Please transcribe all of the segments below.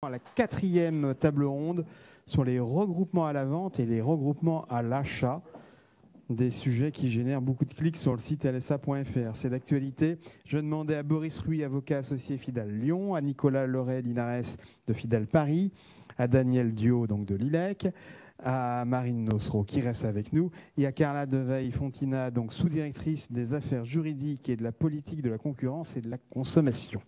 À la 4e table ronde sur les regroupements à la vente et les regroupements à l'achat, des sujets qui génèrent beaucoup de clics sur le site lsa.fr. C'est d'actualité. Je demandais à Boris Louis, avocat associé Fidal Lyon, à Nicolas Loret Linares de Fidal Paris, à Daniel Dio donc de l'ILEC, à Marine Nossereau qui reste avec nous et à Carla Deveil-Fontina, donc sous-directrice des affaires juridiques et de la politique de la concurrence et de la consommation.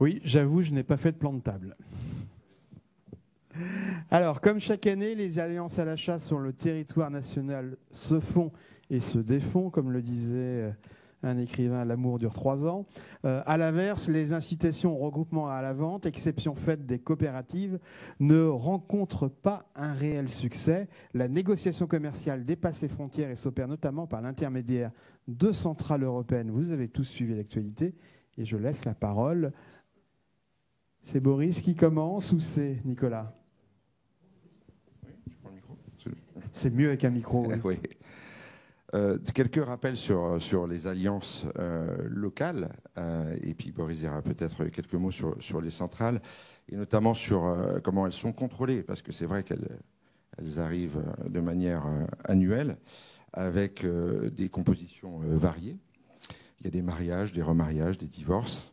Oui, j'avoue, je n'ai pas fait de plan de table. Alors, comme chaque année, les alliances à l'achat sur le territoire national se font et se défont, comme le disait un écrivain, l'amour dure 3 ans. À l'inverse, les incitations au regroupement à la vente, exception faite des coopératives, ne rencontrent pas un réel succès. La négociation commerciale dépasse les frontières et s'opère notamment par l'intermédiaire de centrales européennes. Vous avez tous suivi l'actualité et je laisse la parole. C'est Boris qui commence ou c'est Nicolas? Oui, je prends le micro. C'est mieux avec un micro. Oui. Oui. Quelques rappels sur les alliances locales, et puis Boris dira peut-être quelques mots sur les centrales, et notamment sur comment elles sont contrôlées, parce que c'est vrai qu'elles arrivent de manière annuelle, avec des compositions variées. Il y a des mariages, des remariages, des divorces.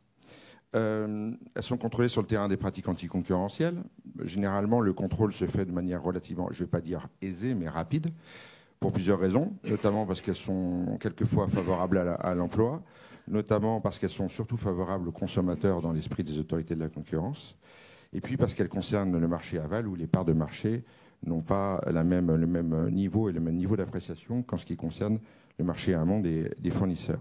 Elles sont contrôlées sur le terrain des pratiques anticoncurrentielles. Généralement, le contrôle se fait de manière relativement, je ne vais pas dire aisée, mais rapide, pour plusieurs raisons, notamment parce qu'elles sont quelquefois favorables à l'emploi, notamment parce qu'elles sont surtout favorables aux consommateurs dans l'esprit des autorités de la concurrence, et puis parce qu'elles concernent le marché aval, où les parts de marché n'ont pas le même niveau et le même niveau d'appréciation qu'en ce qui concerne le marché amont des fournisseurs.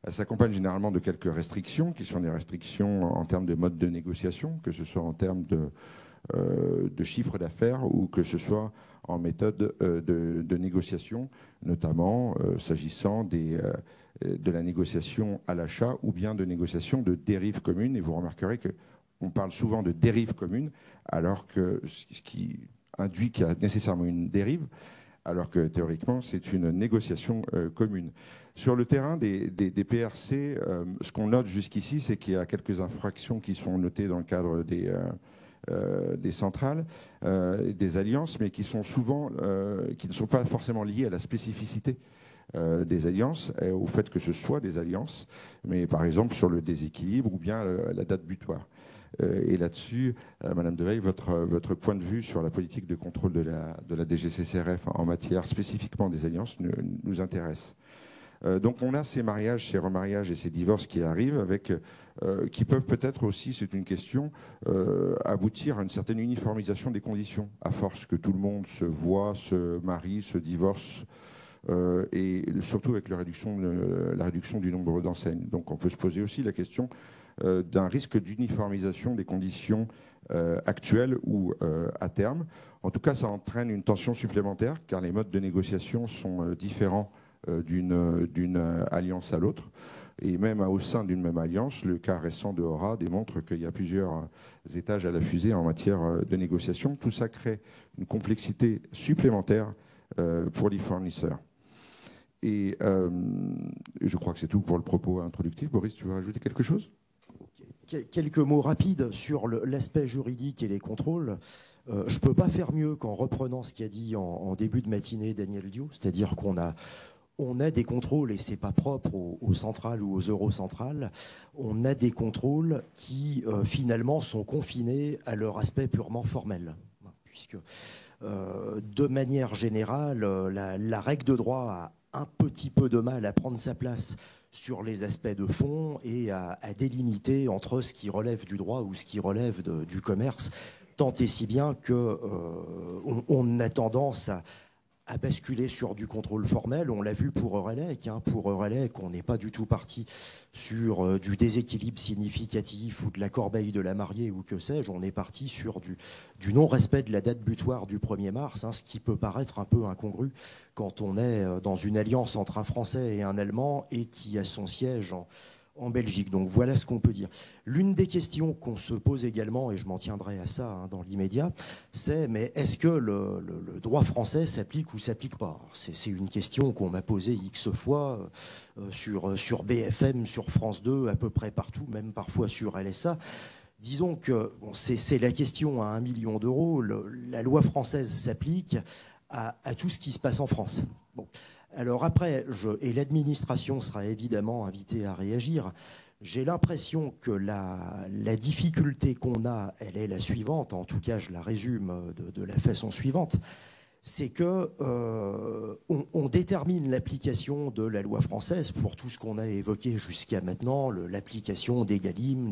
Elle s'accompagne généralement de quelques restrictions, qui sont des restrictions en termes de mode de négociation, que ce soit en termes de chiffre d'affaires ou que ce soit en méthode de négociation, notamment s'agissant de la négociation à l'achat ou bien de négociation de dérives communes. Et vous remarquerez qu'on parle souvent de dérives communes, alors que ce qui induit qu'il y a nécessairement une dérive, alors que théoriquement, c'est une négociation commune. Sur le terrain des PRC, ce qu'on note jusqu'ici, c'est qu'il y a quelques infractions qui sont notées dans le cadre des centrales, des alliances, mais qui sont souvent, qui ne sont pas forcément liées à la spécificité des alliances, au fait que ce soit des alliances, mais par exemple sur le déséquilibre ou bien la date butoir. Et là-dessus, Madame Deveil, votre point de vue sur la politique de contrôle de la DGCCRF en matière spécifiquement des alliances nous intéresse. Donc on a ces mariages, ces remariages et ces divorces qui arrivent, qui peuvent peut-être aussi, c'est une question, aboutir à une certaine uniformisation des conditions, à force que tout le monde se voit, se marie, se divorce, et surtout avec la réduction du nombre d'enseignes. Donc on peut se poser aussi la question d'un risque d'uniformisation des conditions actuelles ou à terme. En tout cas, ça entraîne une tension supplémentaire, car les modes de négociation sont différents d'une alliance à l'autre. Et même au sein d'une même alliance, le cas récent de Aura démontre qu'il y a plusieurs étages à la fusée en matière de négociation. Tout ça crée une complexité supplémentaire pour les fournisseurs. Et je crois que c'est tout pour le propos introductif. Boris, tu veux rajouter quelque chose ? Quelques mots rapides sur l'aspect juridique et les contrôles. Je ne peux pas faire mieux qu'en reprenant ce qu'a dit en début de matinée Daniel Dio, c'est-à-dire qu'on a des contrôles, et ce n'est pas propre aux centrales ou aux eurocentrales, on a des contrôles qui finalement sont confinés à leur aspect purement formel. Puisque de manière générale, la règle de droit a un petit peu de mal à prendre sa place sur les aspects de fond et à délimiter entre ce qui relève du droit ou ce qui relève du commerce, tant et si bien qu'on a tendance à basculer sur du contrôle formel. On l'a vu pour Eurelec. Pour Eurelec, on n'est pas du tout parti sur du déséquilibre significatif ou de la corbeille de la mariée ou que sais-je. On est parti sur du non-respect de la date butoir du 1er mars, ce qui peut paraître un peu incongru quand on est dans une alliance entre un Français et un Allemand et qui a son siège en Belgique. Donc voilà ce qu'on peut dire. L'une des questions qu'on se pose également, et je m'en tiendrai à ça dans l'immédiat, c'est mais est-ce que le droit français s'applique ou s'applique pas? C'est une question qu'on m'a posée X fois sur BFM, sur France 2, à peu près partout, même parfois sur LSA. Disons que bon, c'est la question à 1 million d'euros. La loi française s'applique à tout ce qui se passe en France. Bon. Alors après, et l'administration sera évidemment invitée à réagir, j'ai l'impression que la difficulté qu'on a, elle est la suivante, en tout cas je la résume de la façon suivante, c'est que on détermine l'application de la loi française pour tout ce qu'on a évoqué jusqu'à maintenant, l'application des Galim,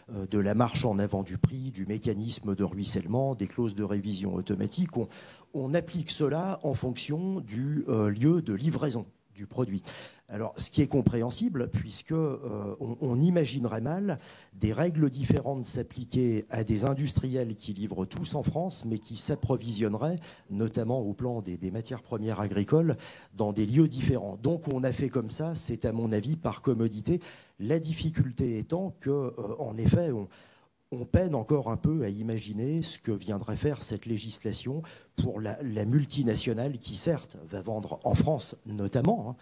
de la marche en avant du prix, du mécanisme de ruissellement, des clauses de révision automatique. On applique cela en fonction du lieu de livraison du produit. Alors, ce qui est compréhensible, puisque on imaginerait mal des règles différentes s'appliquer à des industriels qui livrent tous en France, mais qui s'approvisionneraient, notamment au plan des matières premières agricoles, dans des lieux différents. Donc, on a fait comme ça, c'est à mon avis par commodité. La difficulté étant que, en effet, on peine encore un peu à imaginer ce que viendrait faire cette législation pour la multinationale qui, certes, va vendre en France notamment,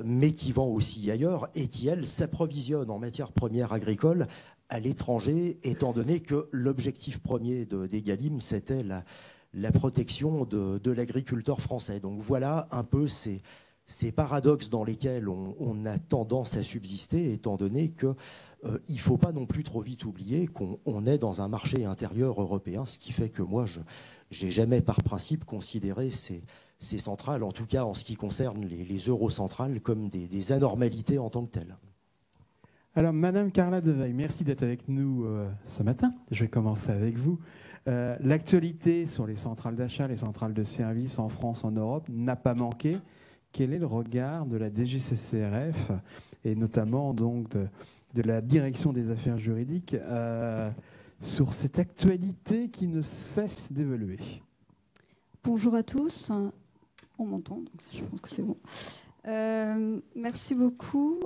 mais qui vend aussi ailleurs et qui, elle, s'approvisionne en matières premières agricoles à l'étranger, étant donné que l'objectif premier des Galim, c'était la protection de l'agriculteur français. Donc voilà un peu ces paradoxes dans lesquels on a tendance à subsister, étant donné que il ne faut pas non plus trop vite oublier qu'on est dans un marché intérieur européen, ce qui fait que moi, je n'ai jamais par principe considéré ces centrales, en tout cas en ce qui concerne les eurocentrales, comme des anormalités en tant que telles. Alors, Madame Carla Deveille, merci d'être avec nous ce matin. Je vais commencer avec vous. L'actualité sur les centrales d'achat, les centrales de services en France, en Europe, n'a pas manqué. Quel est le regard de la DGCCRF et notamment donc de la direction des affaires juridiques sur cette actualité qui ne cesse d'évoluer? Bonjour à tous. On m'entend, donc je pense que c'est bon. Merci beaucoup.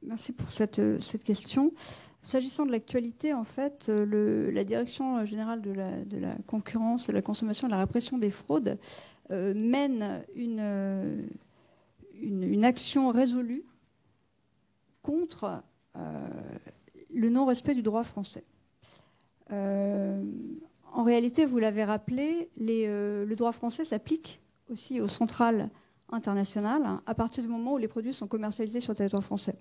Merci pour cette question. S'agissant de l'actualité, en fait, la Direction générale de la concurrence, de la consommation et de la répression des fraudes mène une action résolue contre le non-respect du droit français. En réalité, vous l'avez rappelé, le droit français s'applique aussi aux centrales internationales à partir du moment où les produits sont commercialisés sur le territoire français.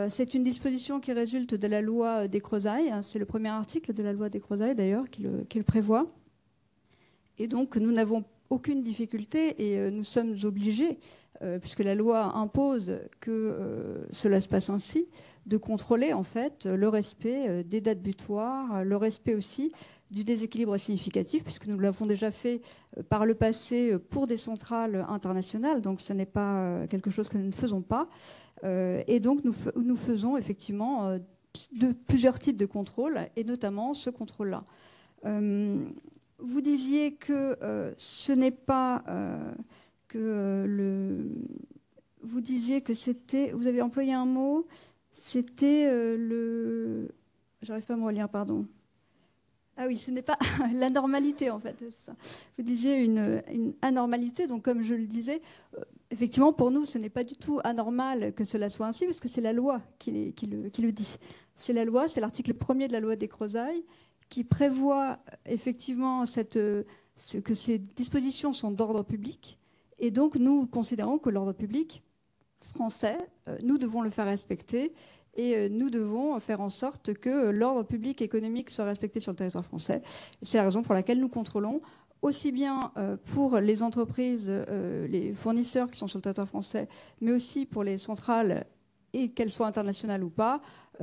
C'est une disposition qui résulte de la loi Descrozaille. C'est le premier article de la loi Descrozaille, d'ailleurs, qui le prévoit. Et donc, nous n'avons aucune difficulté et nous sommes obligés, puisque la loi impose que cela se passe ainsi, de contrôler en fait le respect des dates butoirs, le respect aussi du déséquilibre significatif, puisque nous l'avons déjà fait par le passé pour des centrales internationales, donc ce n'est pas quelque chose que nous ne faisons pas. Et donc nous faisons effectivement plusieurs types de contrôles, et notamment ce contrôle-là. Vous disiez que ce n'est pas vous disiez que c'était... Vous avez employé un mot, c'était J'arrive pas à me relire, pardon. Ah oui, ce n'est pas la normalité, en fait. C'est ça. Vous disiez une anormalité, donc comme je le disais, effectivement, pour nous, ce n'est pas du tout anormal que cela soit ainsi, parce que c'est la loi qui le dit. C'est la loi, c'est l'article 1er de la loi Descrozaille, qui prévoit effectivement que ces dispositions sont d'ordre public. Et donc, nous considérons que l'ordre public français, nous devons le faire respecter. Et nous devons faire en sorte que l'ordre public économique soit respecté sur le territoire français. C'est la raison pour laquelle nous contrôlons aussi bien pour les entreprises, les fournisseurs qui sont sur le territoire français, mais aussi pour les centrales, et qu'elles soient internationales ou pas,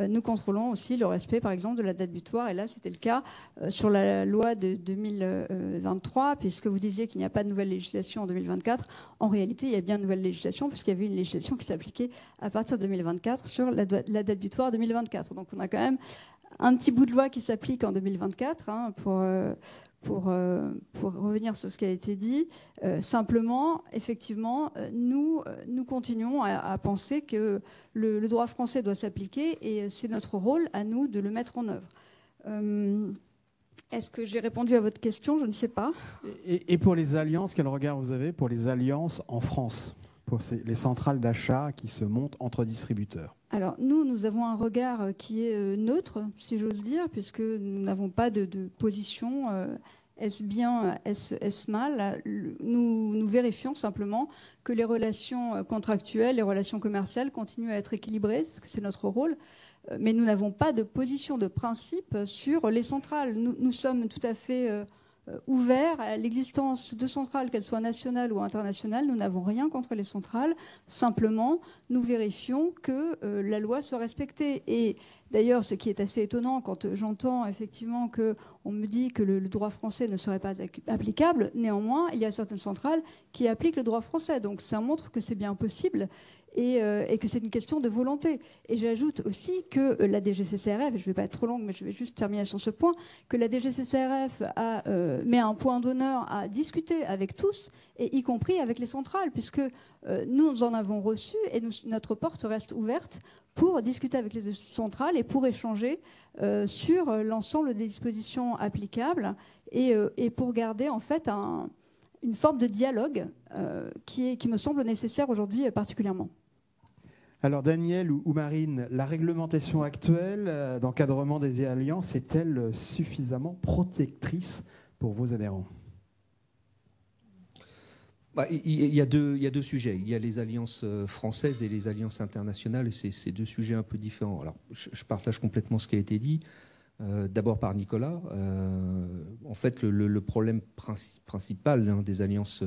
nous contrôlons aussi le respect, par exemple, de la date butoir. Et là, c'était le cas sur la loi de 2023, puisque vous disiez qu'il n'y a pas de nouvelle législation en 2024. En réalité, il y a bien une nouvelle législation, puisqu'il y avait une législation qui s'appliquait à partir de 2024 sur la date butoir 2024. Donc, on a quand même un petit bout de loi qui s'applique en 2024 hein, pour revenir sur ce qui a été dit, simplement, effectivement, nous continuons à penser que le droit français doit s'appliquer et c'est notre rôle à nous de le mettre en œuvre. Est-ce que j'ai répondu à votre question? Je ne sais pas. Et pour les alliances, quel regard vous avez pour les alliances en France, pour les centrales d'achat qui se montent entre distributeurs? Alors nous avons un regard qui est neutre, si j'ose dire, puisque nous n'avons pas de position. Est-ce bien, est-ce mal? Nous vérifions simplement que les relations contractuelles, les relations commerciales continuent à être équilibrées, parce que c'est notre rôle. Mais nous n'avons pas de position de principe sur les centrales. Nous sommes tout à fait ouverts à l'existence de centrales, qu'elles soient nationales ou internationales. Nous n'avons rien contre les centrales. Simplement, nous vérifions que la loi soit respectée. Et d'ailleurs, ce qui est assez étonnant quand j'entends effectivement qu'on me dit que le droit français ne serait pas applicable, néanmoins, il y a certaines centrales qui appliquent le droit français. Donc ça montre que c'est bien possible. Et que c'est une question de volonté. Et j'ajoute aussi que la DGCCRF, je ne vais pas être trop longue, mais je vais juste terminer sur ce point, que la DGCCRF met un point d'honneur à discuter avec tous, et y compris avec les centrales, puisque nous en avons reçu, et notre porte reste ouverte pour discuter avec les centrales et pour échanger sur l'ensemble des dispositions applicables, et pour garder en fait une forme de dialogue qui me semble nécessaire aujourd'hui particulièrement. Alors Daniel ou Marine, la réglementation actuelle d'encadrement des alliances est-elle suffisamment protectrice pour vos adhérents? Il y a deux sujets. Il y a les alliances françaises et les alliances internationales, et c'est deux sujets un peu différents. Alors, je partage complètement ce qui a été dit. D'abord par Nicolas. En fait, le problème principal des alliances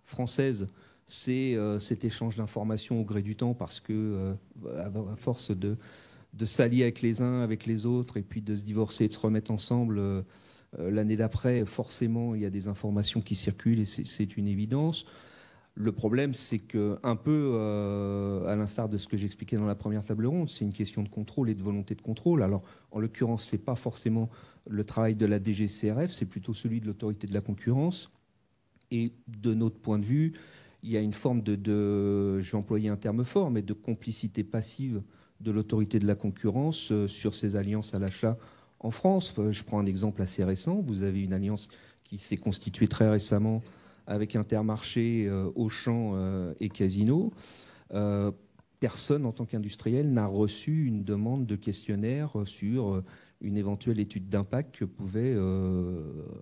françaises, c'est cet échange d'informations au gré du temps, parce que à force de s'allier avec les uns, avec les autres, et puis de se divorcer et de se remettre ensemble l'année d'après, forcément, il y a des informations qui circulent, et c'est une évidence. Le problème, c'est que, un peu à l'instar de ce que j'expliquais dans la première table ronde, c'est une question de contrôle et de volonté de contrôle. Alors, en l'occurrence, ce n'est pas forcément le travail de la DGCRF, c'est plutôt celui de l'autorité de la concurrence. Et de notre point de vue, il y a une forme je vais employer un terme fort, mais de complicité passive de l'autorité de la concurrence sur ces alliances à l'achat en France. Je prends un exemple assez récent. Vous avez une alliance qui s'est constituée très récemment avec Intermarché, Auchan et Casino. Personne, en tant qu'industriel, n'a reçu une demande de questionnaire sur une éventuelle étude d'impact que pouvait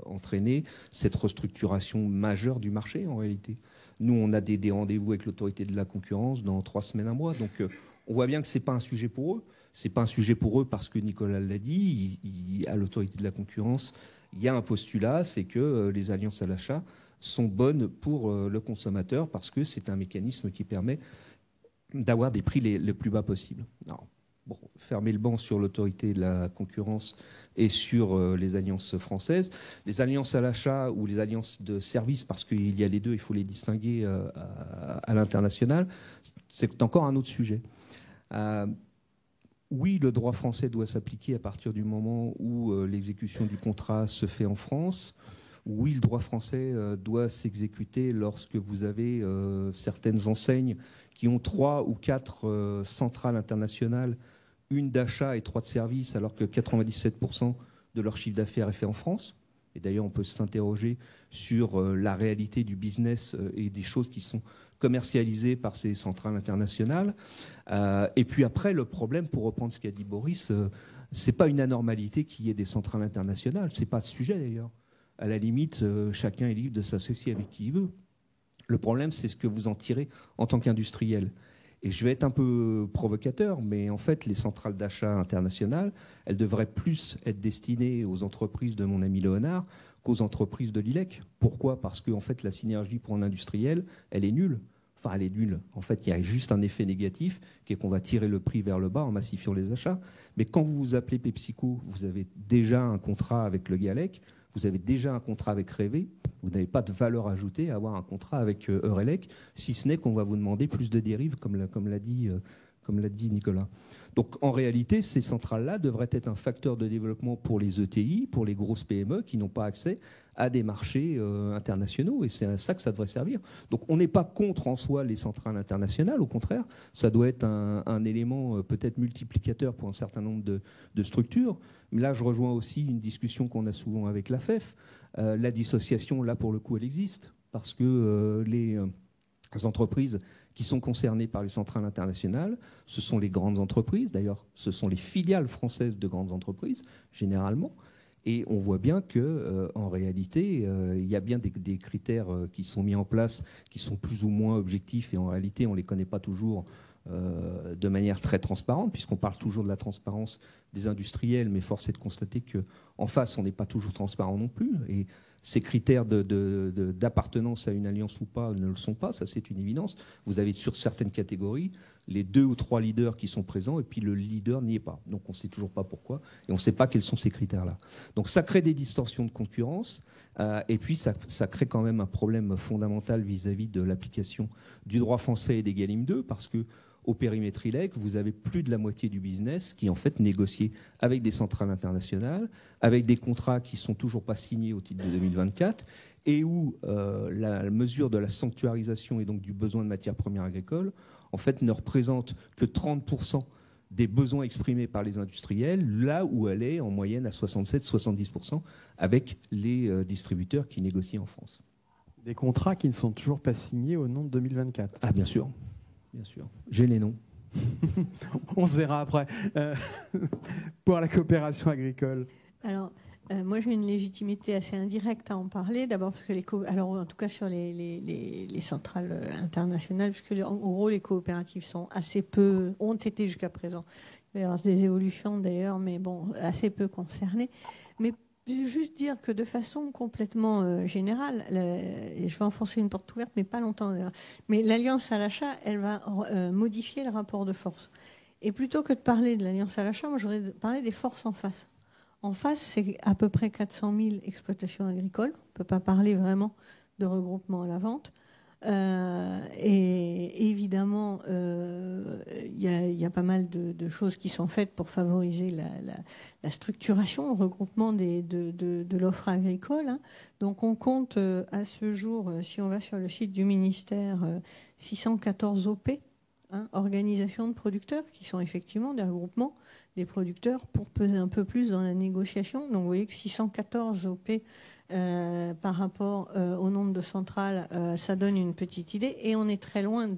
entraîner cette restructuration majeure du marché, en réalité. Nous, on a des rendez-vous avec l'autorité de la concurrence dans 3 semaines, 1 mois. Donc, on voit bien que ce n'est pas un sujet pour eux. Ce n'est pas un sujet pour eux parce que Nicolas l'a dit, à l'autorité de la concurrence, il y a un postulat, c'est que les alliances à l'achat sont bonnes pour le consommateur, parce que c'est un mécanisme qui permet d'avoir des prix les plus bas possibles. Alors, bon, fermer le banc sur l'autorité de la concurrence et sur les alliances françaises. Les alliances à l'achat ou les alliances de services, parce qu'il y a les deux, il faut les distinguer à l'international, c'est encore un autre sujet. Oui, le droit français doit s'appliquer à partir du moment où l'exécution du contrat se fait en France. Oui, le droit français doit s'exécuter lorsque vous avez certaines enseignes qui ont 3 ou 4 centrales internationales, une d'achat et 3 de services, alors que 97% de leur chiffre d'affaires est fait en France. Et d'ailleurs, on peut s'interroger sur la réalité du business et des choses qui sont commercialisées par ces centrales internationales. Et puis après, le problème, pour reprendre ce qu'a dit Boris, c'est pas une anormalité qu'il y ait des centrales internationales. C'est pas ce sujet d'ailleurs. À la limite, chacun est libre de s'associer avec qui il veut. Le problème, c'est ce que vous en tirez en tant qu'industriel. Et je vais être un peu provocateur, mais en fait, les centrales d'achat internationales, elles devraient plus être destinées aux entreprises de mon ami Léonard qu'aux entreprises de l'ILEC. Pourquoi ? Parce que en fait, la synergie pour un industriel, elle est nulle. Enfin, elle est nulle. En fait, il y a juste un effet négatif, qui est qu'on va tirer le prix vers le bas en massifiant les achats. Mais quand vous vous appelez PepsiCo, vous avez déjà un contrat avec le GALEC, vous avez déjà un contrat avec Révé, vous n'avez pas de valeur ajoutée à avoir un contrat avec Eurelec, si ce n'est qu'on va vous demander plus de dérives, comme l'a dit Nicolas. Donc en réalité, ces centrales-là devraient être un facteur de développement pour les ETI, pour les grosses PME qui n'ont pas accès à des marchés internationaux, et c'est à ça que ça devrait servir. Donc on n'est pas contre en soi les centrales internationales, au contraire, ça doit être un élément peut-être multiplicateur pour un certain nombre de structures. Mais là, je rejoins aussi une discussion qu'on a souvent avec l'AFEF. La dissociation, là, pour le coup, elle existe, parce que les entreprises qui sont concernées par les centrales internationales, ce sont les grandes entreprises, d'ailleurs, ce sont les filiales françaises de grandes entreprises, généralement. Et on voit bien qu'en réalité, il y a bien des critères qui sont mis en place, qui sont plus ou moins objectifs, et en réalité, on ne les connaît pas toujours de manière très transparente, puisqu'on parle toujours de la transparence des industriels, mais force est de constater qu'en face, on n'est pas toujours transparent non plus. Et ces critères d'appartenance à une alliance ou pas ne le sont pas, ça c'est une évidence. Vous avez sur certaines catégories les 2 ou 3 leaders qui sont présents et puis le leader n'y est pas. Donc on ne sait toujours pas pourquoi et on ne sait pas quels sont ces critères-là. Donc ça crée des distorsions de concurrence et puis ça crée quand même un problème fondamental vis-à-vis de l'application du droit français et des Galim 2 parce que au périmètre ILEC, vous avez plus de la moitié du business qui est en fait négocié avec des centrales internationales, avec des contrats qui ne sont toujours pas signés au titre de 2024, et où la mesure de la sanctuarisation et donc du besoin de matières premières agricoles, en fait, ne représente que 30% des besoins exprimés par les industriels, là où elle est en moyenne à 67-70% avec les distributeurs qui négocient en France. Des contrats qui ne sont toujours pas signés au nom de 2024. Ah, bien sûr. Bien sûr. J'ai les noms. On se verra après. Pour la coopération agricole. Alors, moi, j'ai une légitimité assez indirecte à en parler. D'abord, parce que alors, en tout cas, sur les centrales internationales, puisque en gros, les coopératives sont assez peu, ont été jusqu'à présent. Il va y avoir des évolutions d'ailleurs, mais bon, assez peu concernées. Mais juste dire que de façon complètement générale, je vais enfoncer une porte ouverte, mais pas longtemps. Mais l'alliance à l'achat, elle va modifier le rapport de force. Et plutôt que de parler de l'alliance à l'achat, moi, je voudrais parler des forces en face. En face, c'est à peu près 400 000 exploitations agricoles. On ne peut pas parler vraiment de regroupement à la vente. Et évidemment, il y a pas mal de choses qui sont faites pour favoriser la structuration, le regroupement de l'offre agricole. Hein. Donc on compte à ce jour, si on va sur le site du ministère, 614 OP, hein, organisations de producteurs, qui sont effectivement des regroupements des producteurs pour peser un peu plus dans la négociation. Donc vous voyez que 614 OP par rapport au nombre de centrales, ça donne une petite idée. Et on est très loin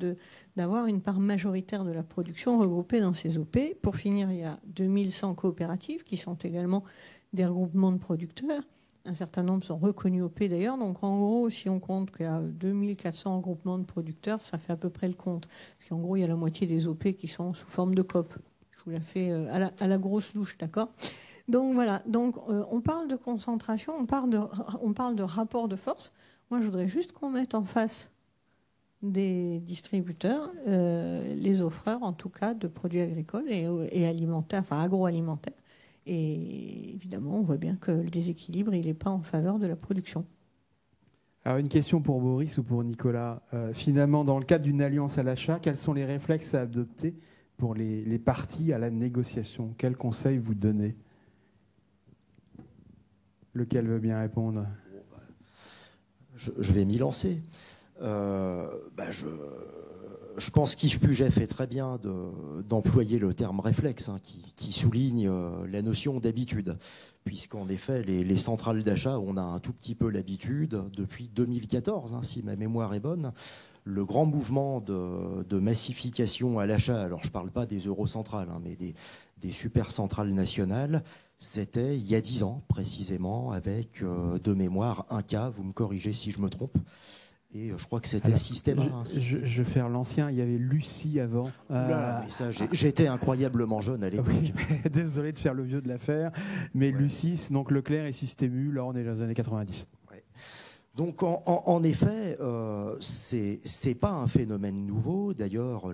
d'avoir une part majoritaire de la production regroupée dans ces OP. Pour finir, il y a 2100 coopératives qui sont également des regroupements de producteurs. Un certain nombre sont reconnus OP d'ailleurs. Donc en gros, si on compte qu'il y a 2400 regroupements de producteurs, ça fait à peu près le compte. Parce qu'en gros, il y a la moitié des OP qui sont sous forme de COP. Je vous la fais à la grosse louche, d'accord ? Donc voilà, donc, on parle de concentration, on parle de rapport de force. Moi, je voudrais juste qu'on mette en face des distributeurs, les offreurs, en tout cas, de produits agricoles et alimentaires, enfin agroalimentaires. Et évidemment, on voit bien que le déséquilibre, il n'est pas en faveur de la production. Alors, une question pour Boris ou pour Nicolas. Finalement, dans le cadre d'une alliance à l'achat, quels sont les réflexes à adopter pour les parties à la négociation? Quels conseils vous donnez? Lequel veut bien répondre? Je vais m'y lancer. Je pense qu'Yves Puget fait très bien d'employer le terme réflexe, hein, qui souligne la notion d'habitude, puisqu'en effet, les centrales d'achat, on a un tout petit peu l'habitude, depuis 2014, hein, si ma mémoire est bonne, le grand mouvement de massification à l'achat, alors je ne parle pas des eurocentrales, hein, mais des super centrales nationales, c'était il y a 10 ans précisément, avec de mémoire un cas, vous me corrigez si je me trompe, et je crois que c'était Systema. Je vais faire l'ancien, il y avait Lucie avant. Mais ça, j'étais incroyablement jeune à l'époque. Oui, désolé de faire le vieux de l'affaire, mais ouais. Lucie, donc Leclerc et Systému, là on est dans les années 90. Ouais. Donc en effet, c'est pas un phénomène nouveau. D'ailleurs,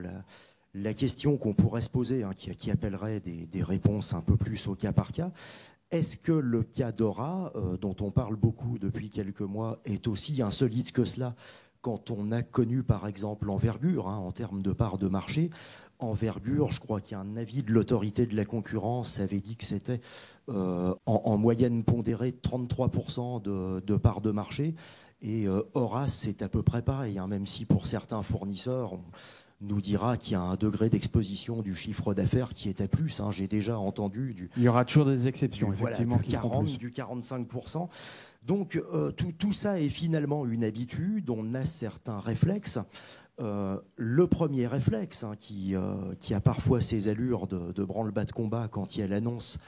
la question qu'on pourrait se poser, hein, qui appellerait des réponses un peu plus au cas par cas, est-ce que le cas Dora, dont on parle beaucoup depuis quelques mois, est aussi insolite que cela quand on a connu, par exemple, Envergure, en termes de part de marché. Envergure, je crois qu'il y a un avis de l'autorité de la concurrence avait dit que c'était en moyenne pondérée 33% de part de marché. Et Horace, c'est à peu près pareil, même si pour certains fournisseurs, on nous dira qu'il y a un degré d'exposition du chiffre d'affaires qui est à plus. J'ai déjà entendu il y aura toujours des exceptions, effectivement, du 40, du 45%. Donc tout ça est finalement une habitude, on a certains réflexes. Le premier réflexe, qui a parfois ses allures de branle-bas de combat quand il y a l'annonce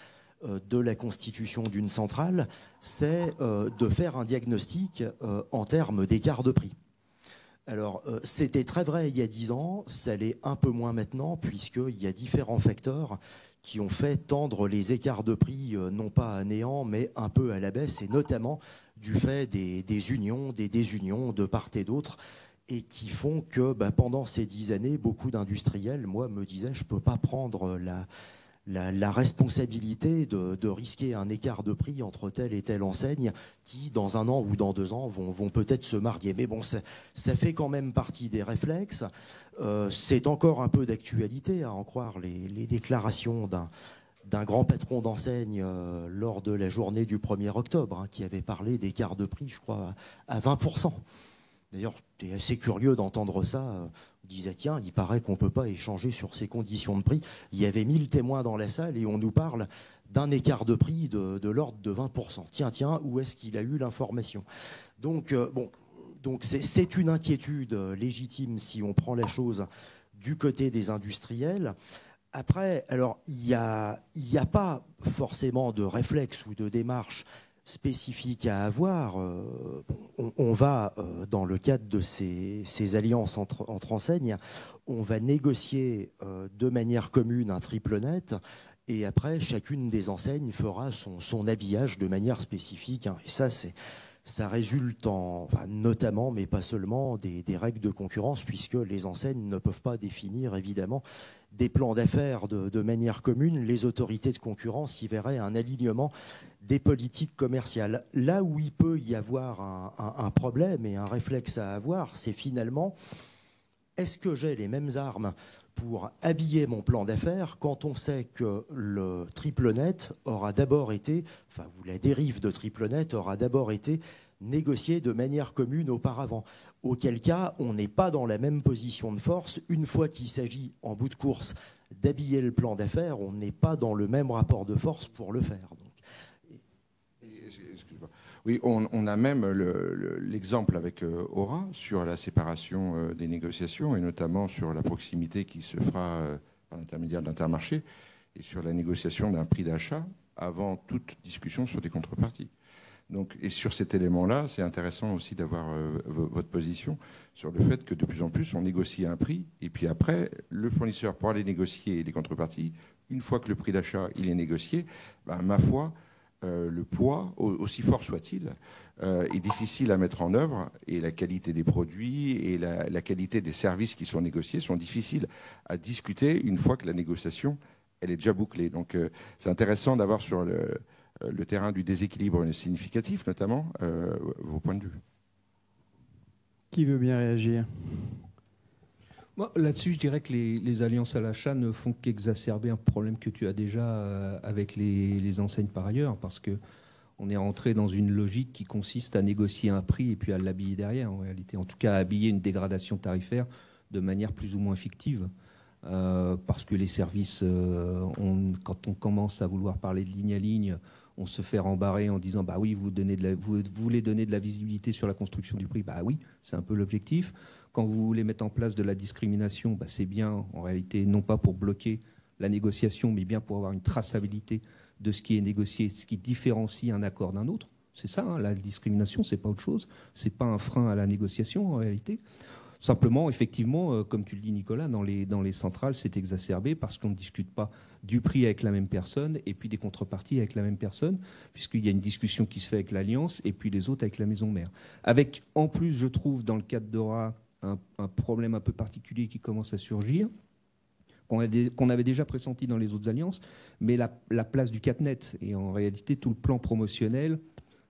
de la constitution d'une centrale, c'est de faire un diagnostic en termes d'écart de prix. Alors, c'était très vrai il y a 10 ans, ça l'est un peu moins maintenant, puisqu'il y a différents facteurs qui ont fait tendre les écarts de prix, non pas à néant, mais un peu à la baisse, et notamment du fait des unions, des désunions de part et d'autre, et qui font que pendant ces 10 années, beaucoup d'industriels, moi, me disaient, je ne peux pas prendre la responsabilité de risquer un écart de prix entre telle et telle enseigne qui, dans 1 an ou dans 2 ans, vont peut-être se marier. Mais bon, ça fait quand même partie des réflexes. C'est encore un peu d'actualité, à en croire les déclarations d'un grand patron d'enseigne lors de la journée du 1er octobre, qui avait parlé d'écart de prix, je crois, à 20%. D'ailleurs, j'étais assez curieux d'entendre ça. On disait, tiens, il paraît qu'on ne peut pas échanger sur ces conditions de prix. Il y avait 1000 témoins dans la salle et on nous parle d'un écart de prix de l'ordre de 20%. Tiens, où est-ce qu'il a eu l'information ? Donc, c'est une inquiétude légitime si on prend la chose du côté des industriels. Après, alors, il n'y a pas forcément de réflexe ou de démarche spécifique à avoir. On va, dans le cadre de ces alliances entre enseignes, on va négocier de manière commune un triple net, et après, chacune des enseignes fera son habillage de manière spécifique. Et ça résulte notamment, mais pas seulement, des règles de concurrence, puisque les enseignes ne peuvent pas définir, évidemment, des plans d'affaires de manière commune. Les autorités de concurrence y verraient un alignement des politiques commerciales. Là où il peut y avoir un problème et un réflexe à avoir, c'est finalement, est-ce que j'ai les mêmes armes pour habiller mon plan d'affaires quand on sait que le triple net aura d'abord été, ou la dérive de triple net aura d'abord été négociée de manière commune auparavant. Auquel cas, on n'est pas dans la même position de force. Une fois qu'il s'agit, en bout de course, d'habiller le plan d'affaires, on n'est pas dans le même rapport de force pour le faire. Excuse-moi. Oui, on a même l'exemple avec Aura sur la séparation des négociations et notamment sur la proximité qui se fera par l'intermédiaire d'Intermarché et sur la négociation d'un prix d'achat avant toute discussion sur des contreparties. Donc, et sur cet élément-là, c'est intéressant aussi d'avoir votre position sur le fait que de plus en plus, on négocie un prix et puis après, le fournisseur pourra aller négocier les contreparties. Une fois que le prix d'achat il est négocié, ma foi, le poids, aussi fort soit-il, est difficile à mettre en œuvre et la qualité des produits et la qualité des services qui sont négociés sont difficiles à discuter une fois que la négociation elle est déjà bouclée. Donc c'est intéressant d'avoir sur le terrain du déséquilibre significatif, notamment, vos points de vue. Qui veut bien réagir ? Moi, là-dessus, je dirais que les alliances à l'achat ne font qu'exacerber un problème que tu as déjà avec les enseignes par ailleurs, parce qu'on est rentré dans une logique qui consiste à négocier un prix et puis à l'habiller derrière, en réalité. En tout cas, à habiller une dégradation tarifaire de manière plus ou moins fictive. Parce que les services, quand on commence à vouloir parler de ligne à ligne, on se fait rembarrer en disant bah oui, vous voulez donner de la visibilité sur la construction du prix. Bah oui, c'est un peu l'objectif. Quand vous voulez mettre en place de la discrimination, bah c'est bien en réalité non pas pour bloquer la négociation, mais bien pour avoir une traçabilité de ce qui est négocié, ce qui différencie un accord d'un autre. C'est ça, la discrimination, c'est pas autre chose. C'est pas un frein à la négociation en réalité. Simplement, effectivement, comme tu le dis Nicolas, dans les centrales, c'est exacerbé parce qu'on ne discute pas du prix avec la même personne et puis des contreparties avec la même personne, puisqu'il y a une discussion qui se fait avec l'Alliance et puis les autres avec la maison mère. Avec, en plus, je trouve, dans le cadre d'Aura, un problème un peu particulier qui commence à surgir, qu'on avait déjà pressenti dans les autres alliances, mais la place du Capnet. Et en réalité, tout le plan promotionnel,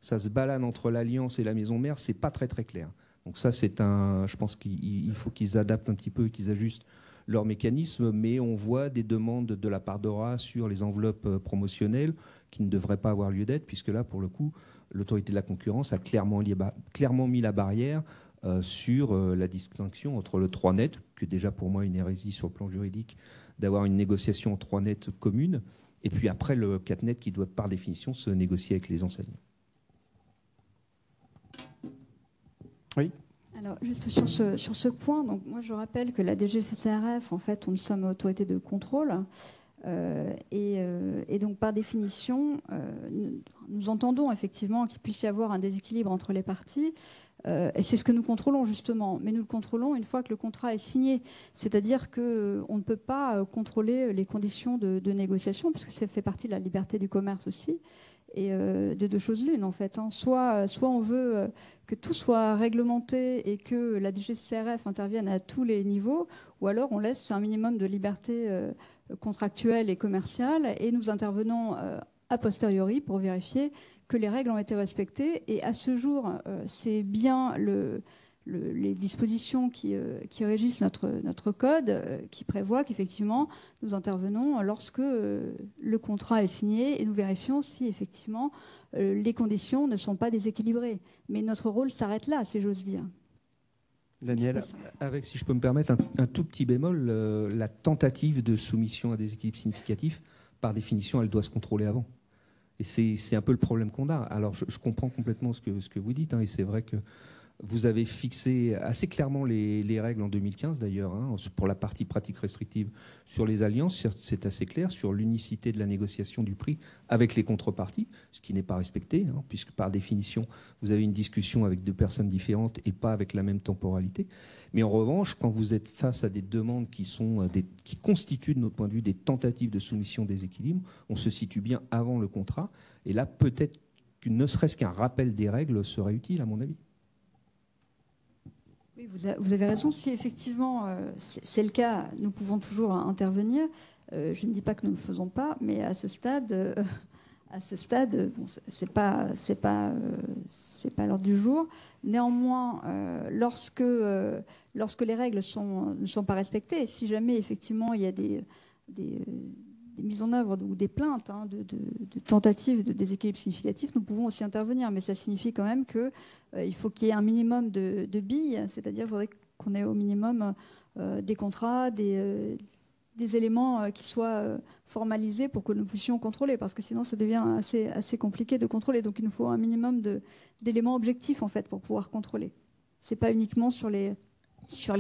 ça se balade entre l'Alliance et la maison mère, c'est pas très très clair. Donc ça, je pense qu'il faut qu'ils adaptent un petit peu, qu'ils ajustent leur mécanisme, mais on voit des demandes de la part d'Ora sur les enveloppes promotionnelles qui ne devraient pas avoir lieu d'être, puisque là, pour le coup, l'autorité de la concurrence a clairement mis la barrière sur la distinction entre le 3 net, qui est déjà pour moi une hérésie sur le plan juridique, d'avoir une négociation en 3 net commune, et puis après le 4 net qui doit par définition se négocier avec les enseignes. Oui. Alors, juste sur ce point, donc moi je rappelle que la DGCCRF, en fait, nous sommes autorité de contrôle. Et donc, par définition, nous entendons effectivement qu'il puisse y avoir un déséquilibre entre les parties. Et c'est ce que nous contrôlons, justement. Mais nous le contrôlons une fois que le contrat est signé. C'est-à-dire qu'on ne peut pas contrôler les conditions de négociation, puisque ça fait partie de la liberté du commerce aussi. Et de deux choses l'une, en fait. Soit on veut que tout soit réglementé et que la DGCCRF intervienne à tous les niveaux, ou alors on laisse un minimum de liberté contractuelle et commerciale, et nous intervenons a posteriori pour vérifier que les règles ont été respectées. Et à ce jour, c'est bien les dispositions qui régissent notre code qui prévoient qu'effectivement nous intervenons lorsque le contrat est signé et nous vérifions si effectivement les conditions ne sont pas déséquilibrées. Mais notre rôle s'arrête là, si j'ose dire. Daniel. Avec, si je peux me permettre, un tout petit bémol, la tentative de soumission à des équilibres significatifs, par définition, elle doit se contrôler avant. Et c'est un peu le problème qu'on a. Alors, je comprends complètement ce que vous dites, et c'est vrai que vous avez fixé assez clairement les règles en 2015, d'ailleurs, pour la partie pratique restrictive sur les alliances, c'est assez clair, sur l'unicité de la négociation du prix avec les contreparties, ce qui n'est pas respecté, puisque par définition, vous avez une discussion avec deux personnes différentes et pas avec la même temporalité. Mais en revanche, quand vous êtes face à des demandes qui constituent, de notre point de vue, des tentatives de soumission des équilibres, on se situe bien avant le contrat. Et là, peut-être que ne serait-ce qu'un rappel des règles serait utile, à mon avis. Oui, vous avez raison. Si effectivement c'est le cas, nous pouvons toujours intervenir. Je ne dis pas que nous ne le faisons pas, mais à ce stade, bon, c'est pas l'ordre du jour. Néanmoins, lorsque les règles ne sont pas respectées, et si jamais effectivement il y a des mises en œuvre ou des plaintes de tentatives de déséquilibre significatif, nous pouvons aussi intervenir. Mais ça signifie quand même qu'il faut qu'il y ait un minimum de billes, c'est-à-dire qu'il faudrait qu'on ait au minimum des contrats, des éléments qui soient formalisés pour que nous puissions contrôler, parce que sinon ça devient assez compliqué de contrôler. Donc il nous faut un minimum d'éléments objectifs en fait pour pouvoir contrôler. C'est pas uniquement sur les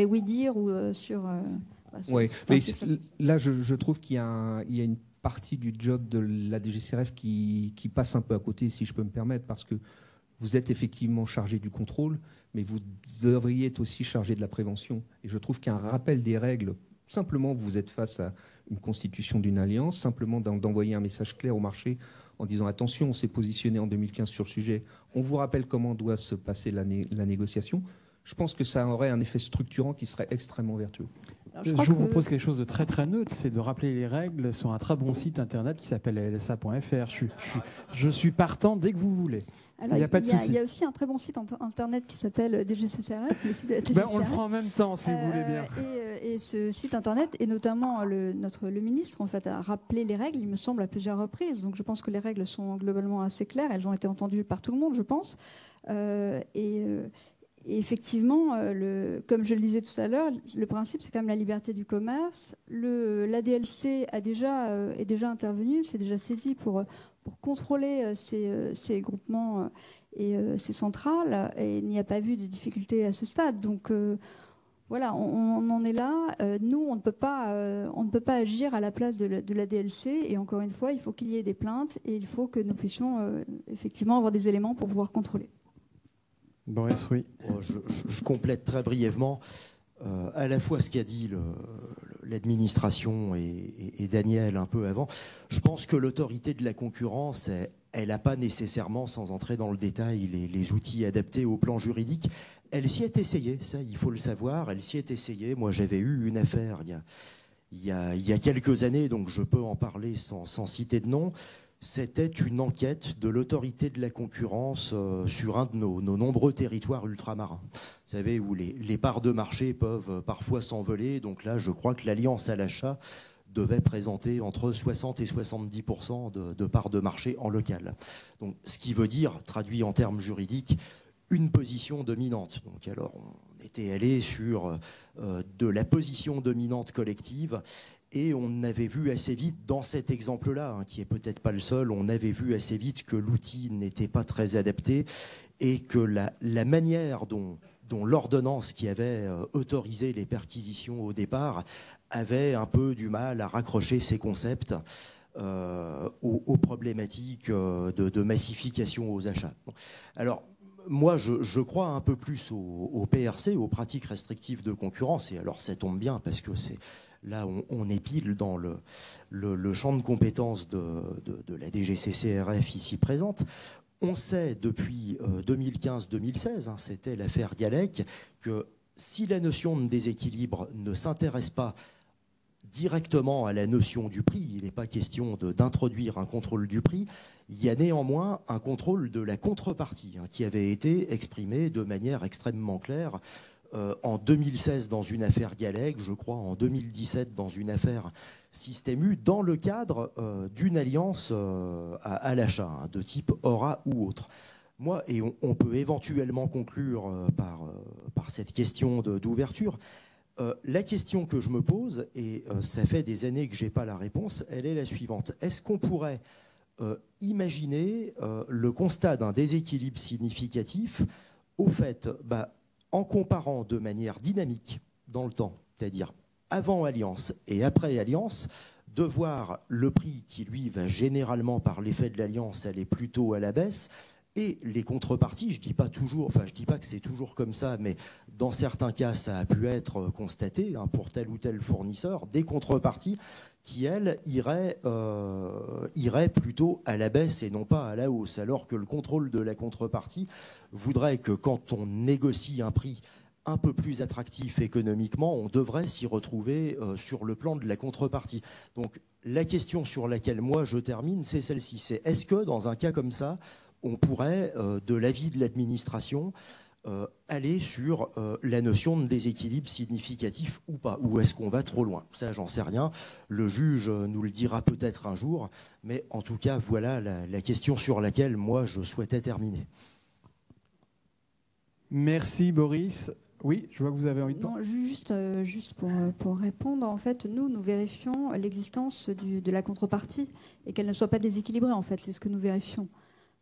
oui-dire ou sur... Oui, mais là, je trouve qu'il y a une partie du job de la DGCRF qui passe un peu à côté, si je peux me permettre, parce que vous êtes effectivement chargé du contrôle, mais vous devriez être aussi chargé de la prévention. Et je trouve qu'un rappel des règles, simplement vous êtes face à une constitution d'une alliance, simplement d'envoyer un message clair au marché en disant attention, on s'est positionné en 2015 sur le sujet, on vous rappelle comment doit se passer la négociation. Je pense que ça aurait un effet structurant qui serait extrêmement vertueux. Je vous propose quelque chose de très très neutre, c'est de rappeler les règles sur un très bon site internet qui s'appelle lsa.fr. Je suis partant dès que vous voulez. Alors, il n'y a pas de souci. Il y a aussi un très bon site internet qui s'appelle DGCCRF, le site de la DGCCRF. On le prend en même temps, si vous voulez bien. Et ce site internet, et notamment le ministre, en fait, a rappelé les règles, il me semble, à plusieurs reprises. Donc je pense que les règles sont globalement assez claires. Elles ont été entendues par tout le monde, je pense. Et effectivement, comme je le disais tout à l'heure, le principe, c'est quand même la liberté du commerce. L'ADLC est déjà intervenu, s'est déjà saisi pour contrôler ces groupements et ces centrales, et il n'y a pas vu de difficulté à ce stade. Donc voilà, on en est là. Nous, on ne peut pas agir à la place de l'ADLC, et encore une fois, il faut qu'il y ait des plaintes, et il faut que nous puissions effectivement avoir des éléments pour pouvoir contrôler. Boris, oui. Je complète très brièvement à la fois ce qu'a dit l'administration et Daniel un peu avant. Je pense que l'autorité de la concurrence, elle n'a pas nécessairement, sans entrer dans le détail, les outils adaptés au plan juridique. Elle s'y est essayée, ça il faut le savoir, elle s'y est essayée. Moi j'avais eu une affaire il y a quelques années, donc je peux en parler sans citer de nom. c'était une enquête de l'autorité de la concurrence sur un de nos nombreux territoires ultramarins. Vous savez, où les parts de marché peuvent parfois s'envoler. Donc là, je crois que l'Alliance à l'achat devait présenter entre 60 et 70% de parts de marché en local. Donc, ce qui veut dire, traduit en termes juridiques, une position dominante. Donc, alors, on était allé sur de la position dominante collective. Et on avait vu assez vite, dans cet exemple-là, qui est peut-être pas le seul, on avait vu assez vite que l'outil n'était pas très adapté et que la manière dont l'ordonnance qui avait autorisé les perquisitions au départ avait un peu du mal à raccrocher ses concepts aux problématiques de massification aux achats. Alors, moi, je crois un peu plus au PRC, aux pratiques restrictives de concurrence, et alors ça tombe bien parce que c'est là on est pile dans le champ de compétences de la DGCCRF ici présente. On sait depuis 2015-2016, c'était l'affaire Galec, que si la notion de déséquilibre ne s'intéresse pas directement à la notion du prix, il n'est pas question d'introduire un contrôle du prix, il y a néanmoins un contrôle de la contrepartie qui avait été exprimé de manière extrêmement claire en 2016 dans une affaire Galec, je crois en 2017 dans une affaire Système U, dans le cadre d'une alliance à l'achat, de type Aura ou autre. Moi, et on peut éventuellement conclure par cette question d'ouverture, la question que je me pose, et ça fait des années que je n'ai pas la réponse, elle est la suivante. Est-ce qu'on pourrait imaginer le constat d'un déséquilibre significatif au fait, en comparant de manière dynamique dans le temps, c'est-à-dire avant Alliance et après Alliance, de voir le prix qui, lui, va généralement, par l'effet de l'Alliance, aller plutôt à la baisse, et les contreparties, je dis pas que c'est toujours comme ça, mais dans certains cas, ça a pu être constaté pour tel ou tel fournisseur, des contreparties qui, elles, iraient plutôt à la baisse et non pas à la hausse, alors que le contrôle de la contrepartie voudrait que quand on négocie un prix un peu plus attractif économiquement, on devrait s'y retrouver sur le plan de la contrepartie. Donc la question sur laquelle moi je termine, c'est celle-ci. C'est est-ce que dans un cas comme ça, on pourrait, de l'avis de l'administration, aller sur la notion de déséquilibre significatif ou pas? Ou est-ce qu'on va trop loin? Ça, j'en sais rien. Le juge nous le dira peut-être un jour. Mais en tout cas, voilà la question sur laquelle moi je souhaitais terminer. Merci Boris. Oui, je vois que vous avez envie de parler. Non, juste pour répondre, en fait, nous vérifions l'existence de la contrepartie et qu'elle ne soit pas déséquilibrée, en fait, c'est ce que nous vérifions.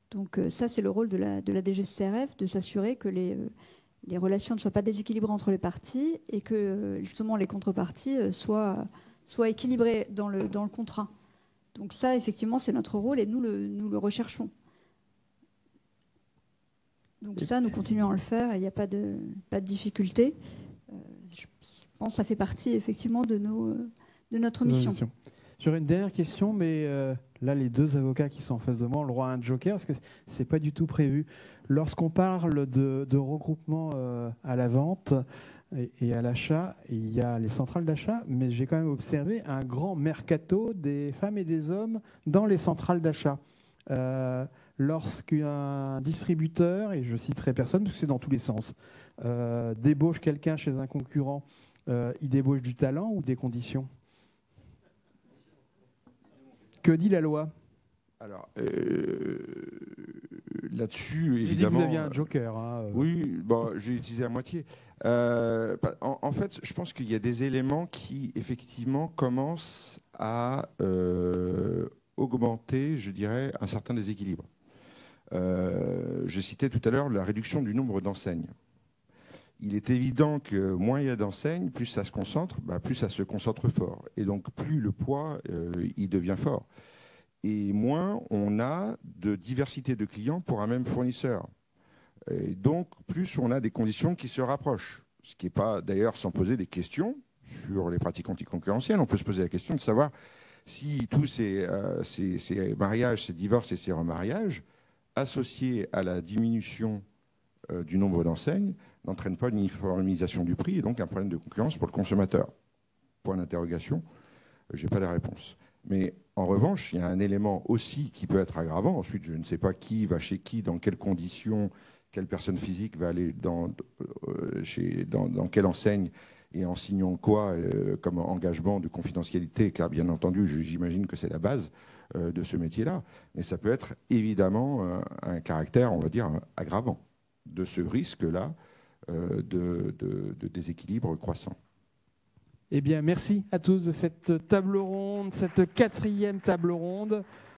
Donc ça, c'est le rôle de la DGCCRF, de s'assurer que les relations ne soient pas déséquilibrées entre les parties et que justement les contreparties soient équilibrées dans le contrat. Donc ça, effectivement, c'est notre rôle et nous le recherchons. Donc ça, nous continuons à le faire et il n'y a pas de difficulté. Je pense que ça fait partie effectivement de notre mission. J'aurais une dernière question, mais là, les deux avocats qui sont en face de moi ont le droit à un joker, parce que ce n'est pas du tout prévu. Lorsqu'on parle de regroupement à la vente et à l'achat, il y a les centrales d'achat, mais j'ai quand même observé un grand mercato des femmes et des hommes dans les centrales d'achat. Lorsqu'un distributeur, et je citerai personne parce que c'est dans tous les sens, débauche quelqu'un chez un concurrent, il débauche du talent ou des conditions ? Que dit la loi? Alors, là-dessus, évidemment... Vous aviez un joker. Oui, bon, je vais l'utiliser à moitié. En fait, je pense qu'il y a des éléments qui, effectivement, commencent à augmenter, je dirais, un certain déséquilibre. Je citais tout à l'heure la réduction du nombre d'enseignes. Il est évident que moins il y a d'enseignes, plus ça se concentre, plus ça se concentre fort. Et donc, plus le poids, il devient fort. Et moins on a de diversité de clients pour un même fournisseur. Et donc, plus on a des conditions qui se rapprochent. Ce qui n'est pas, d'ailleurs, sans poser des questions sur les pratiques anticoncurrentielles. On peut se poser la question de savoir si tous ces mariages, ces divorces et ces remariages, associés à la diminution du nombre d'enseignes, n'entraîne pas une uniformisation du prix et donc un problème de concurrence pour le consommateur. Point d'interrogation, je n'ai pas la réponse. Mais en revanche, il y a un élément aussi qui peut être aggravant. Ensuite, je ne sais pas qui va chez qui, dans quelles conditions, quelle personne physique va aller dans quelle enseigne et en signant quoi comme engagement de confidentialité, car bien entendu, j'imagine que c'est la base de ce métier-là. Mais ça peut être évidemment un caractère, on va dire, aggravant de ce risque-là de déséquilibre croissant. Eh bien, merci à tous de cette table ronde, cette 4e table ronde.